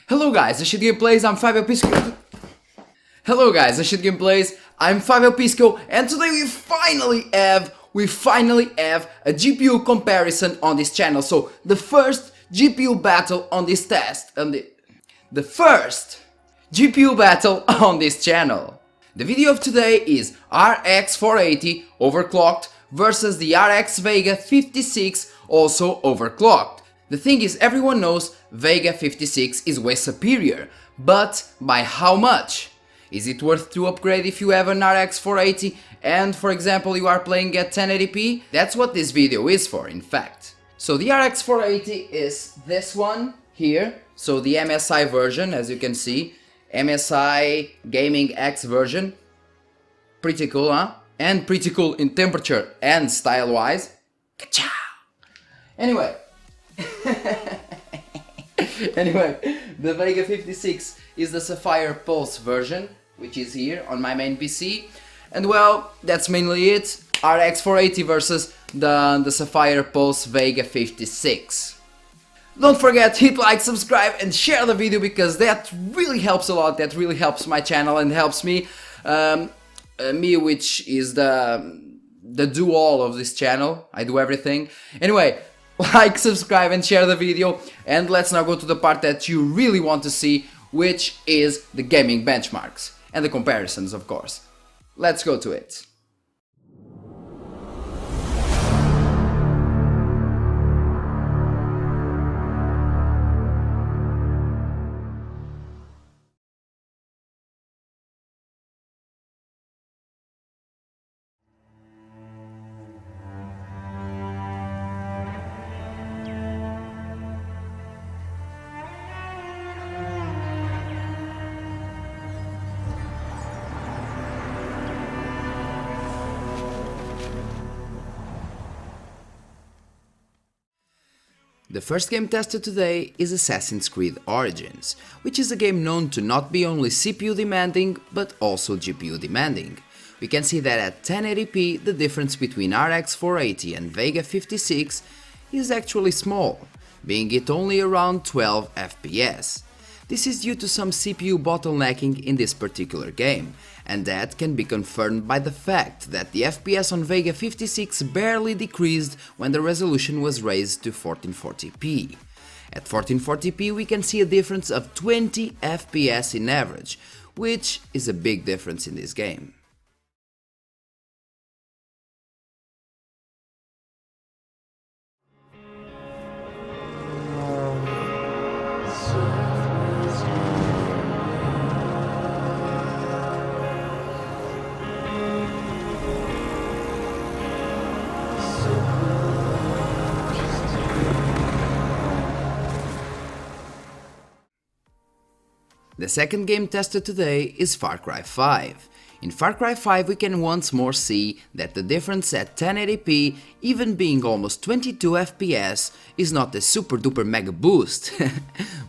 Hello guys, I should Gameplays, I'm Fabio Pisco. Hello guys, I should Gameplays, I'm Fabio Pisco, and today we finally have a GPU comparison on this channel. So the first GPU battle on this test, the first GPU battle on this channel. The video of today is RX 480 overclocked versus the RX VEGA 56 also overclocked. The thing is, everyone knows VEGA 56 is way superior, but by how much? Is it worth to upgrade if you have an RX 480 and, for example, you are playing at 1080p? That's what this video is for, in fact. So the RX 480 is this one here, so the MSI version, as you can see, MSI Gaming X version. Pretty cool, huh? And pretty cool in temperature and style-wise. Ka-chow! Anyway, the VEGA 56 is the Sapphire Pulse version, which is here on my main PC. And well, that's mainly it. RX 480 versus the Sapphire Pulse VEGA 56. Don't forget, hit like, subscribe and share the video, because that really helps a lot. That really helps my channel and helps me, which is the do-all of this channel. I do everything. Anyway, like, subscribe and share the video, and let's now go to the part that you really want to see, which is the gaming benchmarks and the comparisons, of course. Let's go to it. The first game tested today is Assassin's Creed Origins, which is a game known to not be only CPU demanding, but also GPU demanding. We can see that at 1080p the difference between RX 480 and VEGA 56 is actually small, being it only around 12 FPS. This is due to some CPU bottlenecking in this particular game, and that can be confirmed by the fact that the FPS on VEGA 56 barely decreased when the resolution was raised to 1440p. At 1440p we can see a difference of 20 FPS in average, which is a big difference in this game. The second game tested today is Far Cry 5. In Far Cry 5 we can once more see that the difference at 1080p, even being almost 22 FPS, is not a super duper mega boost.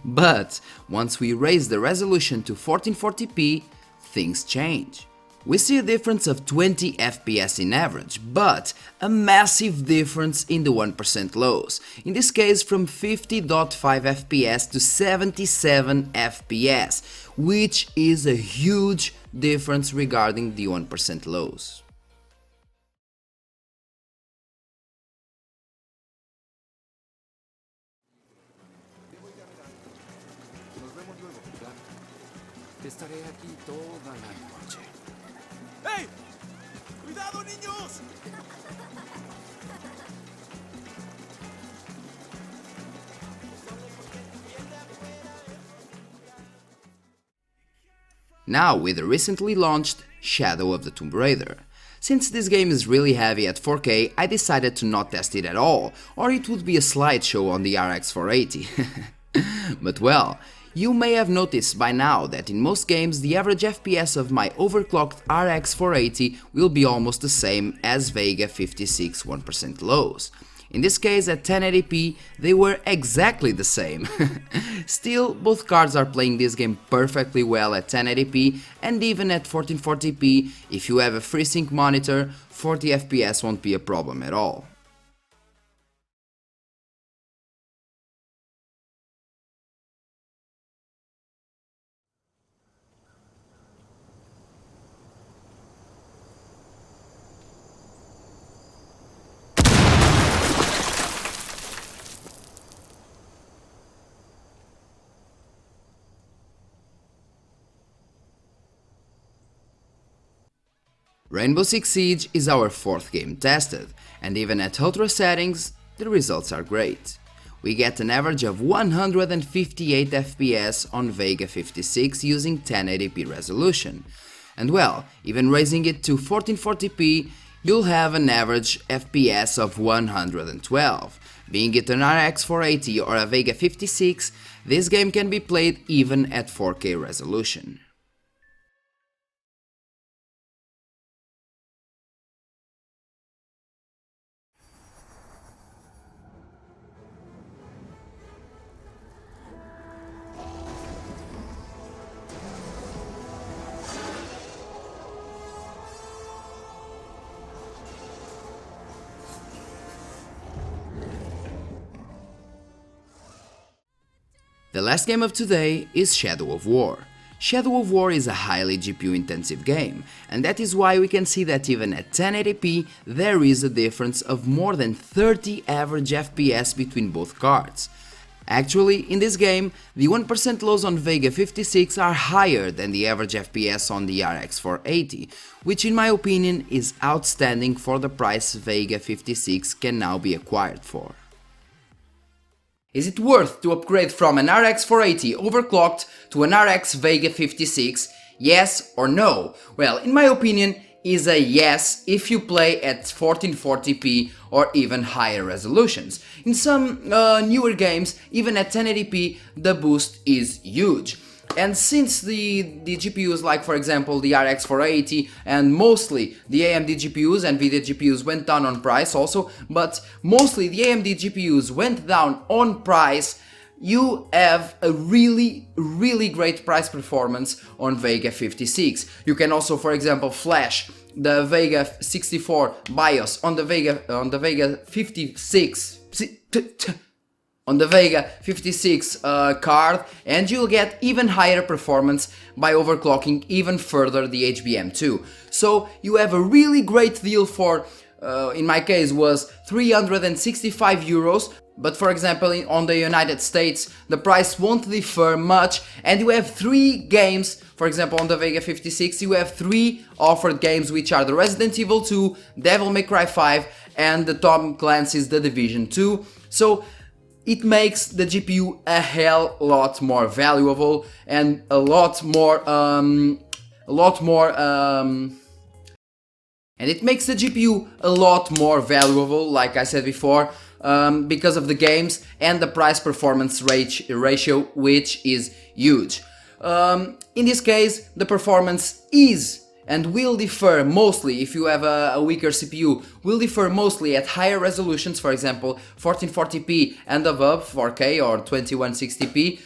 But once we raise the resolution to 1440p, things change. We see a difference of 20 FPS in average, but a massive difference in the 1% lows, in this case from 50.5 FPS to 77 FPS, which is a huge difference regarding the 1% lows. ¡Hey! ¡Cuidado, niños! Now with the recently launched Shadow of the Tomb Raider. Since this game is really heavy at 4K, I decided to not test it at all, or it would be a slideshow on the RX 480. But well, you may have noticed by now that in most games the average FPS of my overclocked RX 480 will be almost the same as VEGA 56 1% lows. In this case at 1080p they were exactly the same. Still, both cards are playing this game perfectly well at 1080p, and even at 1440p, if you have a FreeSync monitor, 40 FPS won't be a problem at all. Rainbow Six Siege is our 4th game tested, and even at ultra settings, the results are great. We get an average of 158 FPS on Vega 56 using 1080p resolution. And well, even raising it to 1440p, you'll have an average FPS of 112. Being it an RX 480 or a Vega 56, this game can be played even at 4K resolution. The last game of today is Shadow of War. Shadow of War is a highly GPU intensive game, and that is why we can see that even at 1080p there is a difference of more than 30 average FPS between both cards. Actually, in this game, the 1% lows on Vega 56 are higher than the average FPS on the RX 480, which in my opinion is outstanding for the price Vega 56 can now be acquired for. Is it worth to upgrade from an RX 480 overclocked to an RX VEGA 56? Yes or no? Well, in my opinion, is a yes if you play at 1440p or even higher resolutions. In some newer games, even at 1080p, the boost is huge. And since the GPUs, like for example the RX 480 and mostly the AMD GPUs and NVIDIA GPUs went down on price also, but mostly the AMD GPUs went down on price, you have a really great price performance on Vega 56. You can also, for example, flash the Vega 64 BIOS on the Vega 56 on the Vega 56 card, and you'll get even higher performance by overclocking even further the HBM2. So you have a really great deal for, in my case was 365 euros, but for example on the United States the price won't differ much, and you have 3 games. For example, on the Vega 56 you have 3 offered games, which are the Resident Evil 2, Devil May Cry 5 and the Tom Clancy's The Division 2. So it makes the GPU a hell lot more valuable and a lot more and it makes the GPU a lot more valuable, like I said before, because of the games and the price performance ratio, which is huge. In this case, the performance is and will differ mostly, if you have a weaker CPU, will differ mostly at higher resolutions, for example 1440p and above, 4K or 2160p.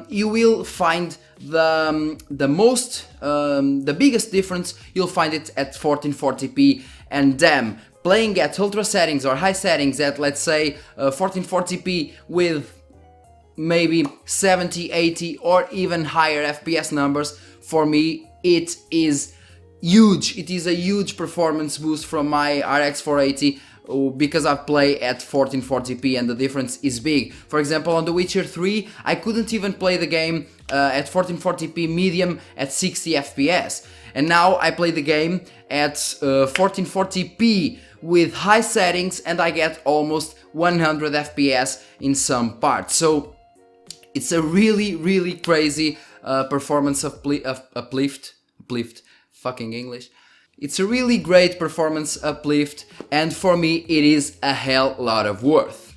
You will find the biggest difference, you'll find it at 1440p, and damn, playing at ultra settings or high settings at, let's say, 1440p with maybe 70, 80 or even higher FPS numbers, for me it is huge. It is a huge performance boost from my RX 480 because I play at 1440p and the difference is big. For example, on The Witcher 3 I couldn't even play the game at 1440p medium at 60 FPS, and now I play the game at 1440p with high settings and I get almost 100 FPS in some parts. So it's a really crazy performance uplift. Fucking English. It's a really great performance uplift, and for me it is a hell lot of worth.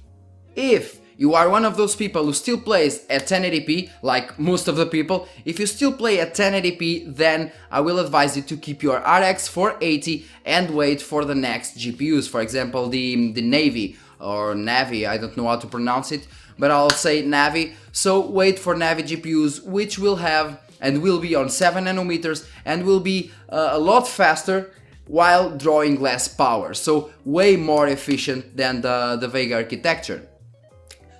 If you are one of those people who still plays at 1080p, like most of the people, if you still play at 1080p, then I will advise you to keep your RX 480 and wait for the next GPUs. For example, the Navy or Navi, I don't know how to pronounce it, but I'll say Navi. So wait for Navi GPUs, which will have and will be on 7 nanometers and will be a lot faster while drawing less power, so way more efficient than the Vega architecture.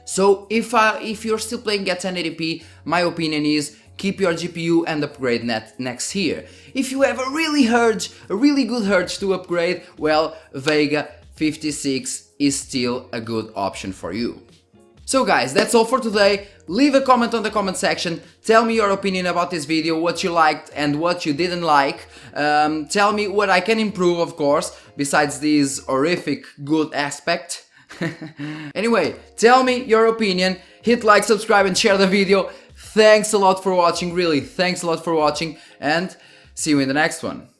So if you're still playing at 1080p, my opinion is keep your GPU and upgrade next year. If you have a really good urge to upgrade, well, Vega 56 is still a good option for you. So guys, that's all for today. Leave a comment on the comment section. Tell me your opinion about this video, what you liked and what you didn't like. Tell me what I can improve, of course, besides this horrific good aspect. Anyway, tell me your opinion. Hit like, subscribe and share the video. Thanks a lot for watching, really, thanks a lot for watching, and see you in the next one.